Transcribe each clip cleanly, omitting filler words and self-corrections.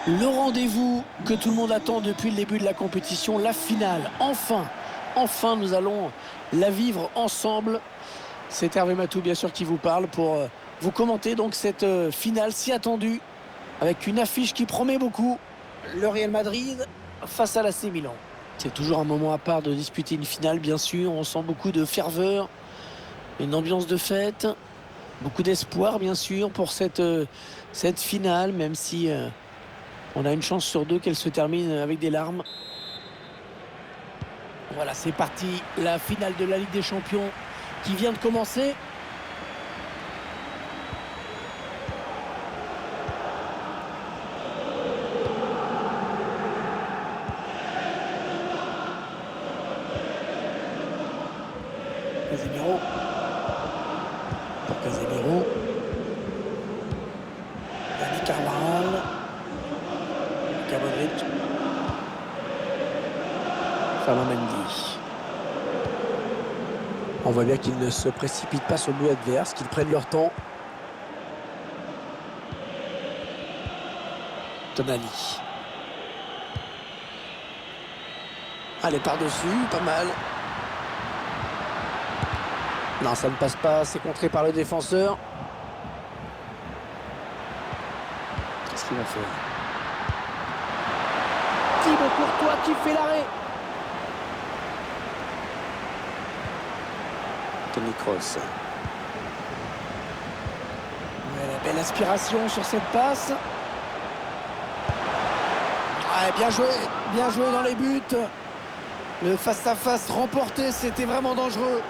Le rendez-vous que tout le monde attend depuis le début de la compétition, la finale. Enfin, nous allons la vivre ensemble. C'est Hervé Matou, bien sûr, qui vous parle pour vous commenter donc cette finale si attendue avec une affiche qui promet beaucoup. Le Real Madrid face à l'AC Milan. C'est toujours un moment à part de disputer une finale, bien sûr. On sent beaucoup de ferveur, une ambiance de fête, beaucoup d'espoir, bien sûr, pour cette finale, même si on a une chance sur deux qu'elle se termine avec des larmes. Voilà, c'est parti. La finale de la Ligue des Champions qui vient de commencer. Casemiro. Pour Casemiro. Dani Carvajal. Luka Modric. Ferland Mendy. On voit bien qu'ils ne se précipitent pas sur le but adverse, qu'ils prennent leur temps. Tonali. Allez, par-dessus, pas mal. Non, ça ne passe pas, c'est contré par le défenseur. Qu'est-ce qu'il va faire? Thibaut Courtois qui fait l'arrêt. Toni Kroos. La belle aspiration sur cette passe. Ouais, bien joué dans les buts. Le face-à-face remporté, c'était vraiment dangereux.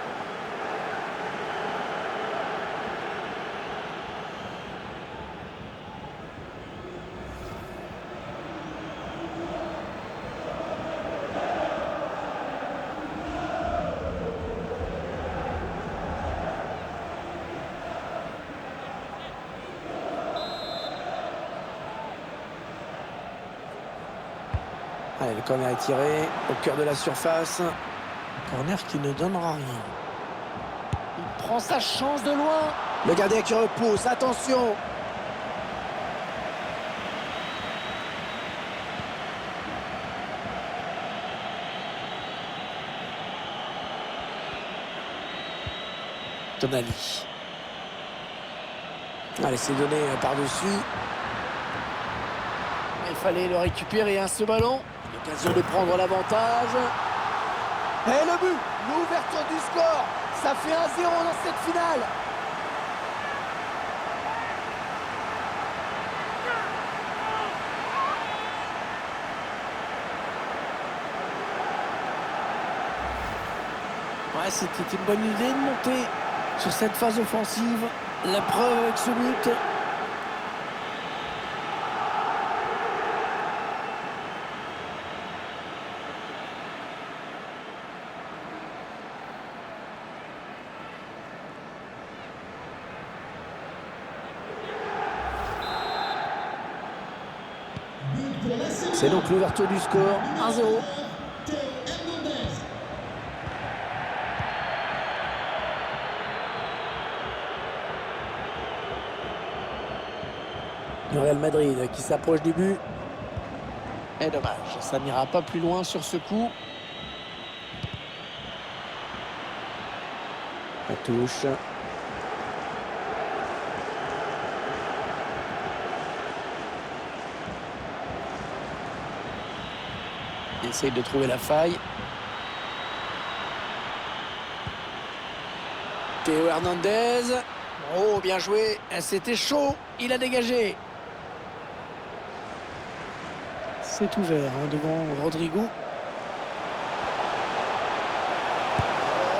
Allez, le corner est tiré au cœur de la surface. Corner qui ne donnera rien. Il prend sa chance de loin. Le gardien qui repousse, attention. Tonali. Allez, c'est donné par-dessus. Il fallait le récupérer, ce ballon. L'occasion de prendre l'avantage. Et le but, l'ouverture du score. Ça fait 1-0 dans cette finale. Ouais, c'était une bonne idée de monter sur cette phase offensive. La preuve avec ce but. C'est donc l'ouverture du score, 1-0. Le Real Madrid qui s'approche du but. Et dommage, ça n'ira pas plus loin sur ce coup. La touche. Il essaye de trouver la faille. Théo Hernandez. Oh, bien joué. C'était chaud. Il a dégagé. C'est ouvert devant Rodrigo.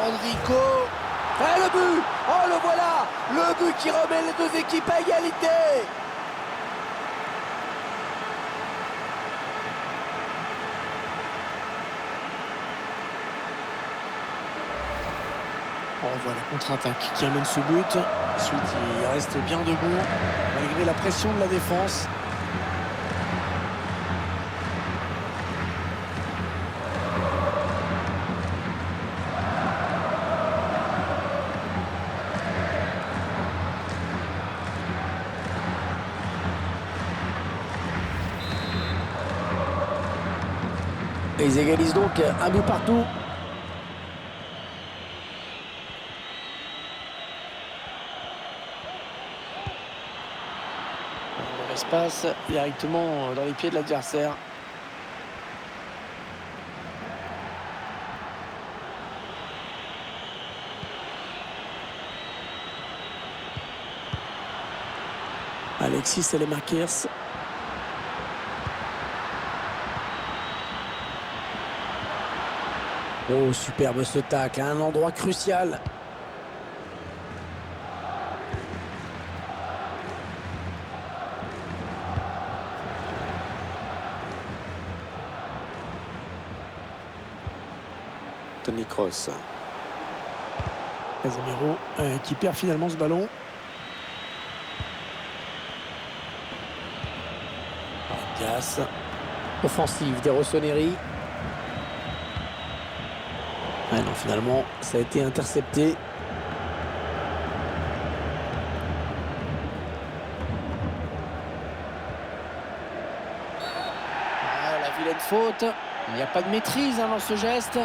Rodrigo. Et le but. Oh, le voilà. Le but qui remet les deux équipes à égalité. On voit la contre-attaque qui amène ce but. Ensuite, il reste bien debout, malgré la pression de la défense. Et ils égalisent donc un but partout. Un espace directement dans les pieds de l'adversaire. Alexis Saelemaekers. Oh, superbe ce tacle, à un endroit crucial. Toni Kroos. Casemiro qui perd finalement ce ballon. Dias. Offensive des Rossoneri. Ah non, finalement, ça a été intercepté. Ah, la vilaine faute. Il n'y a pas de maîtrise dans ce geste.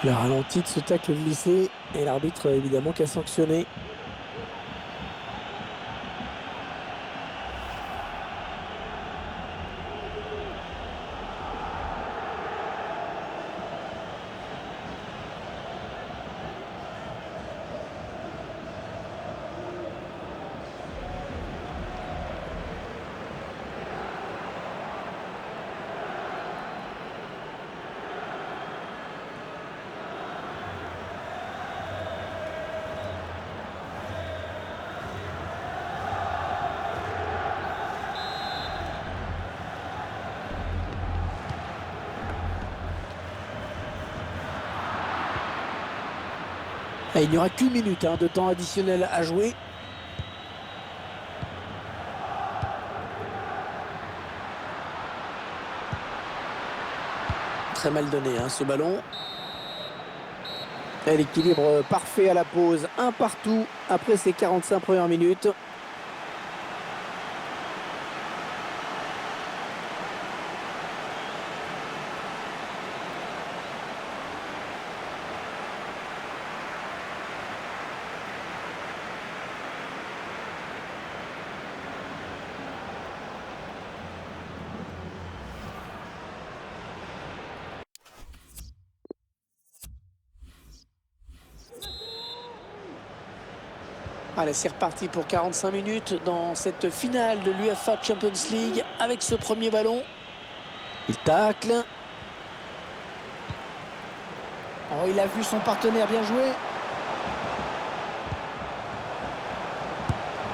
Le ralenti de ce tacle glissé et l'arbitre évidemment qui a sanctionné. Et il n'y aura qu'une minute de temps additionnel à jouer. Très mal donné ce ballon. Et l'équilibre parfait à la pause. Un partout après ces 45 premières minutes. Allez, c'est reparti pour 45 minutes dans cette finale de l'UEFA Champions League avec ce premier ballon. Il tacle. Oh, il a vu son partenaire, bien joué.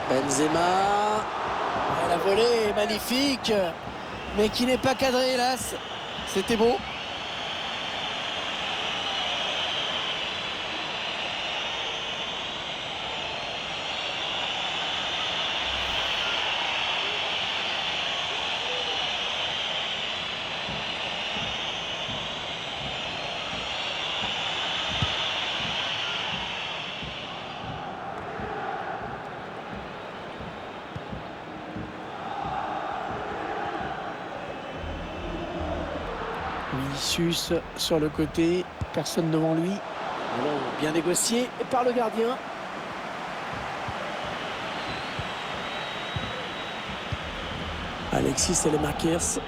Benzema. Oh, la volée est magnifique, mais qui n'est pas cadré, hélas. C'était beau. Vinicius sur le côté, personne devant lui. Ballon bien négocié par le gardien. Alexis Saelemaekers.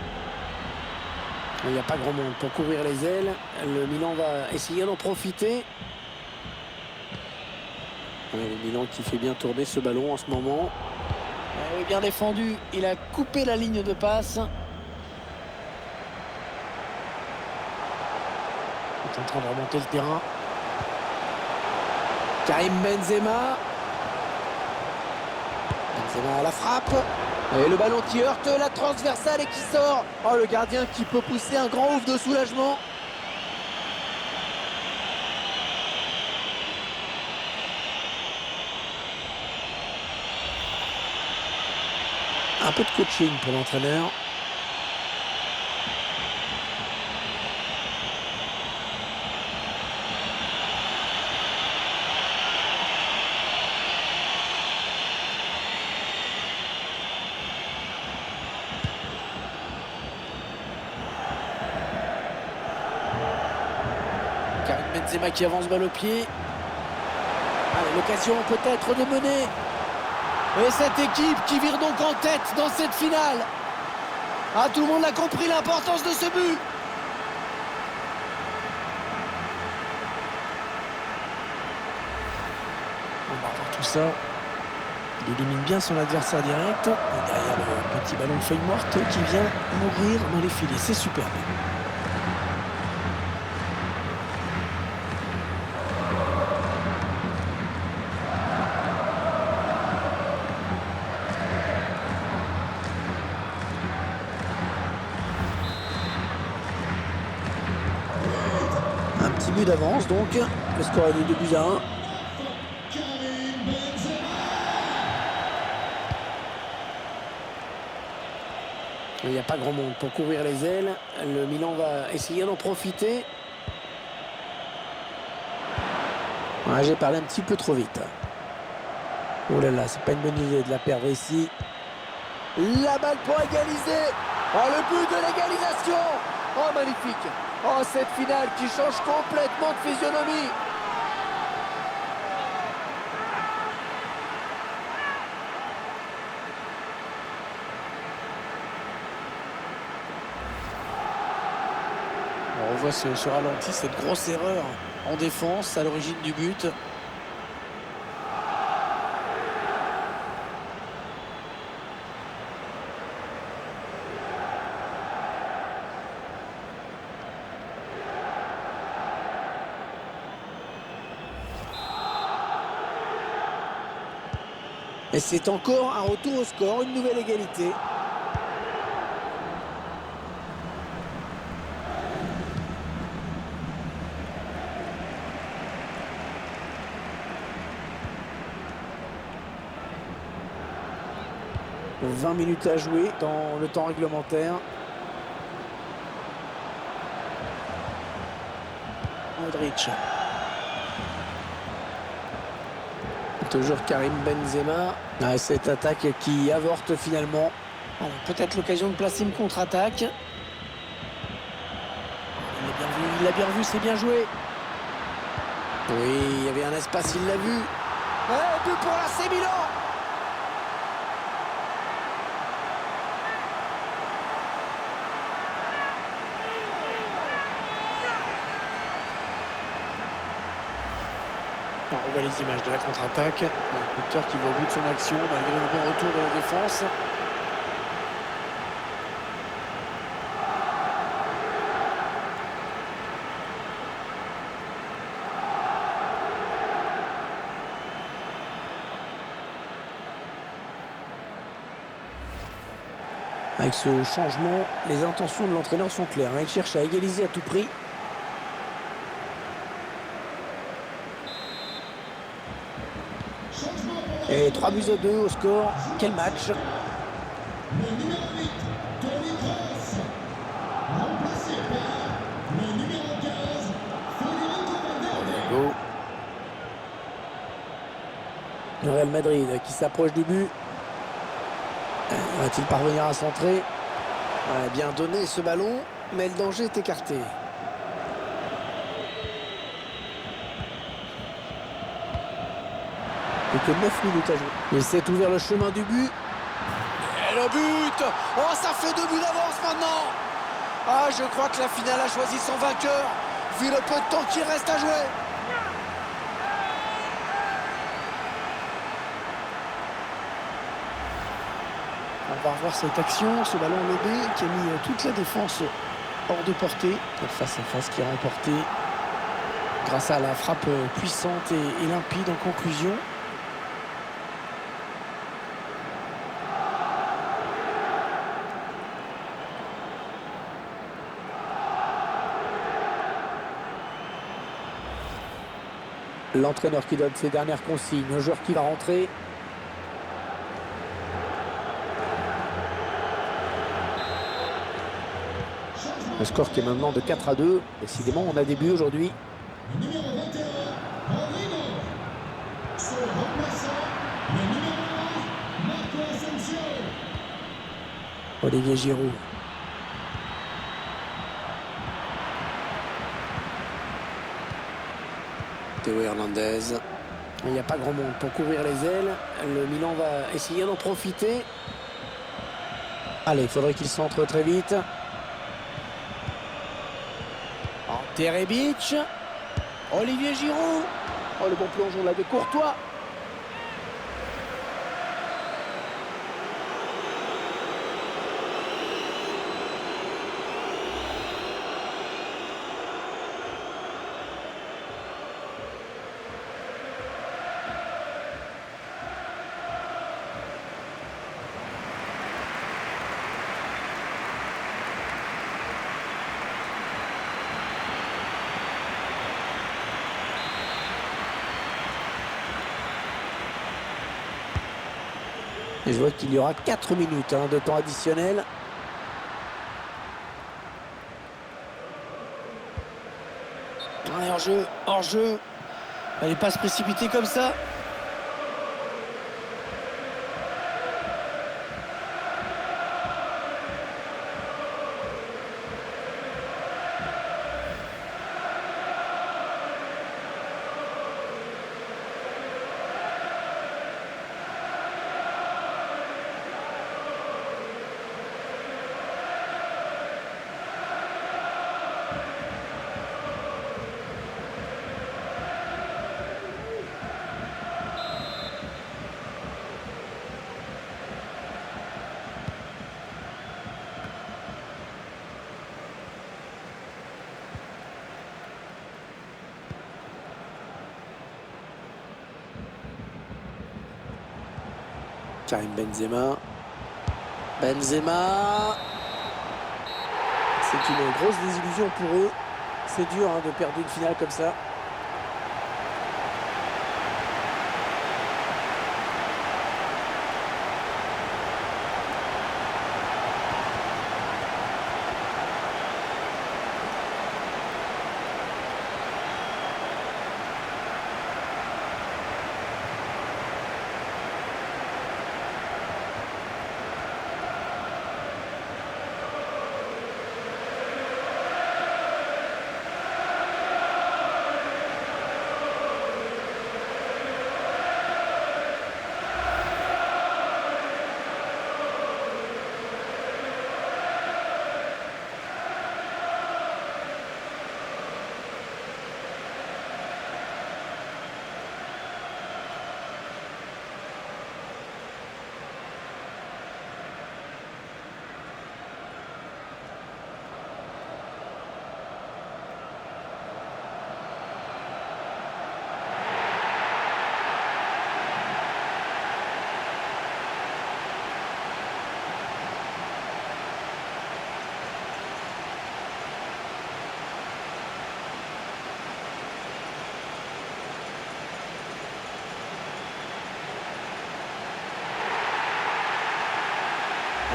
Il n'y a pas grand monde pour couvrir les ailes. Le Milan va essayer d'en profiter. Le Milan qui fait bien tourner ce ballon en ce moment. Oui, bien défendu. Il a coupé la ligne de passe. Il est en train de remonter le terrain. Karim Benzema. Benzema à la frappe. Et le ballon qui heurte la transversale et qui sort. Oh, le gardien qui peut pousser un grand ouf de soulagement. Un peu de coaching pour l'entraîneur. Karim Benzema qui avance balle au pied. Allez, l'occasion peut-être de mener. Et cette équipe qui vire donc en tête dans cette finale. Ah, tout le monde a compris l'importance de ce but. On va voir tout ça. Il élimine bien son adversaire direct. Et derrière le petit ballon de feuille morte qui vient mourir dans les filets. C'est superbe. Un petit but d'avance donc. Le score est de 2-1. Il n'y a pas grand monde pour couvrir les ailes. Le Milan va essayer d'en profiter. Ouais, j'ai parlé un petit peu trop vite. Oh là là, c'est pas une bonne idée de la perdre ici. La balle pour égaliser. Oh, le but de l'égalisation. Oh, magnifique. Oh, cette finale qui change complètement de physionomie. On voit ce ralenti, cette grosse erreur en défense à l'origine du but. Et c'est encore un retour au score, une nouvelle égalité. « 20 minutes à jouer dans le temps réglementaire. Modric. Toujours Karim Benzema. Ah, cette attaque qui avorte finalement. Peut-être l'occasion de placer une contre-attaque. Il l'a bien vu, c'est bien joué. Oui, il y avait un espace, il l'a vu. Ouais, but pour l'AC Milan. On voit les images de la contre-attaque. Un buteur qui va au bout de son action malgré le bon retour de la défense. Avec ce changement, les intentions de l'entraîneur sont claires. Il cherche à égaliser à tout prix. Et 3-2 au score. Quel match! Le numéro 8, Toni Kroos, remplacé par le numéro 15, Federico Valverde. Le Real Madrid qui s'approche du but. Va-t-il parvenir à centrer? Bien donné ce ballon, mais le danger est écarté. Plus que 9 minutes à jouer. Il s'est ouvert le chemin du but. Et le but! Oh, ça fait 2 buts d'avance maintenant! Ah, je crois que la finale a choisi son vainqueur, vu le peu de temps qu'il reste à jouer. On va revoir cette action, ce ballon lobé qui a mis toute la défense hors de portée. Le face-à-face qui est remporté grâce à la frappe puissante et limpide en conclusion. L'entraîneur qui donne ses dernières consignes, le joueur qui va rentrer. Le score qui est maintenant de 4-2. Décidément, on a des buts aujourd'hui. Le numéro 21, Rodrigo. Son remplaçant, le numéro 1, Marco Asensio. Olivier Giroud. Théo Hernandez. Il n'y a pas grand monde pour couvrir les ailes. Le Milan va essayer d'en profiter. Allez, il faudrait qu'il centre très vite. Ante Rebic. Olivier Giroud. Oh, le bon plongeon là de Courtois. Et je vois qu'il y aura 4 minutes de temps additionnel. Ouais, hors-jeu, hors-jeu. Fallait pas se précipiter comme ça. Karim Benzema. Benzema. C'est une grosse désillusion pour eux. C'est dur de perdre une finale comme ça.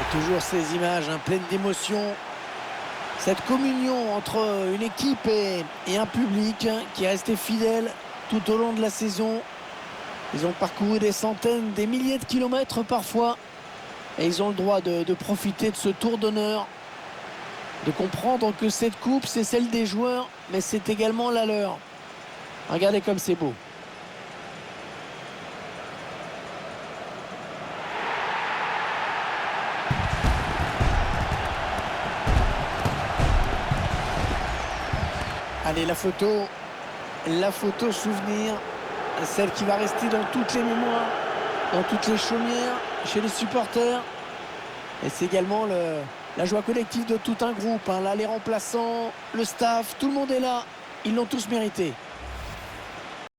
Et toujours ces images pleines d'émotion. Cette communion entre une équipe et un public qui est resté fidèle tout au long de la saison. Ils ont parcouru des centaines, des milliers de kilomètres parfois. Et ils ont le droit de profiter de ce tour d'honneur. De comprendre que cette coupe, c'est celle des joueurs, mais c'est également la leur. Regardez comme c'est beau. Allez, la photo souvenir, celle qui va rester dans toutes les mémoires, dans toutes les chaumières, chez les supporters. Et c'est également la joie collective de tout un groupe. Là, les remplaçants, le staff, tout le monde est là. Ils l'ont tous mérité.